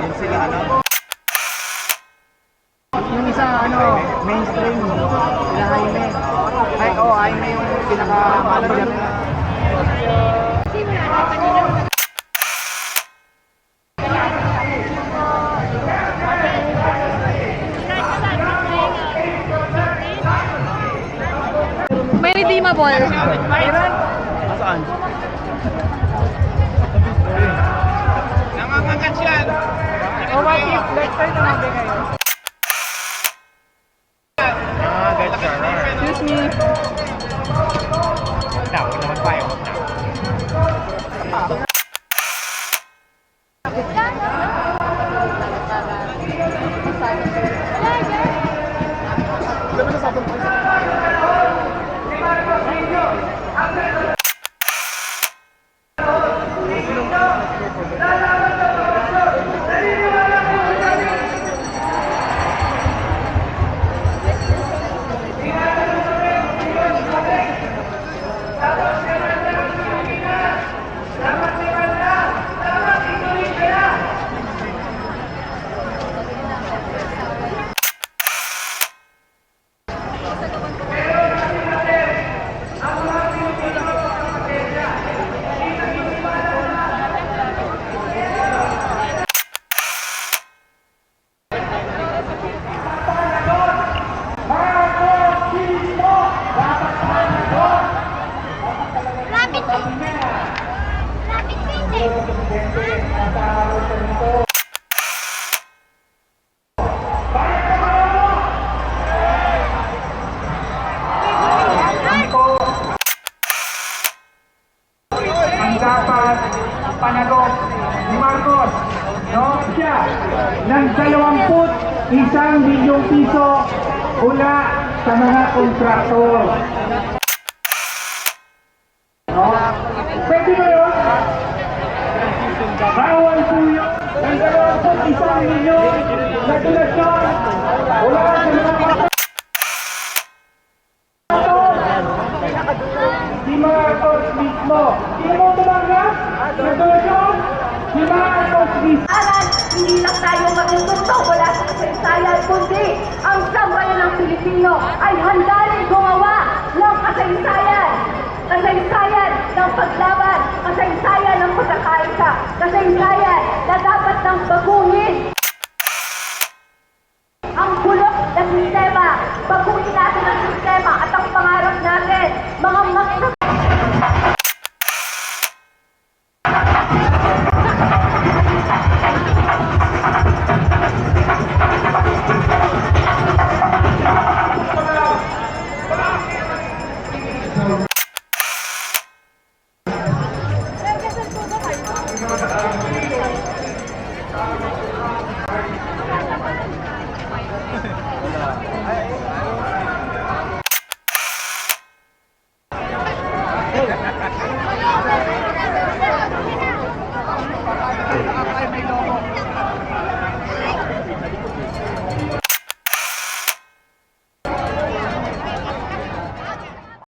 Yun sila ano. Yung isa, mainstream. Sila Jaime. Ay, Jaime yung pinaka-manager nila. May redeemable. Saan? Nangangagat yan! O, what if next time naman kayo? Excuse me. Dapat naman tayo. Dapat panagot ni Marcos, siya ng 21 milyong piso mula sa mga kontraktor. Pwede ba yun? Bawal po yun ng 21 milyon na donasyon mula sa mga kontraktor. Si Marcos mismo. Sino mo tumanggap? Sa donasyon? Si Marcos mismo. Hindi lang tayo matututo wala sa kasaysayan, kundi ang sambayan ng Pilipino ay handa rin gumawa ng kasaysayan. Kasaysayan ng paglaban, kasaysayan ng pagkakaisa, kasaysayan na dapat nang baguhin ang bulok na sistema. Baguhin natin ang sistema at ang pangarap natin, mga makina.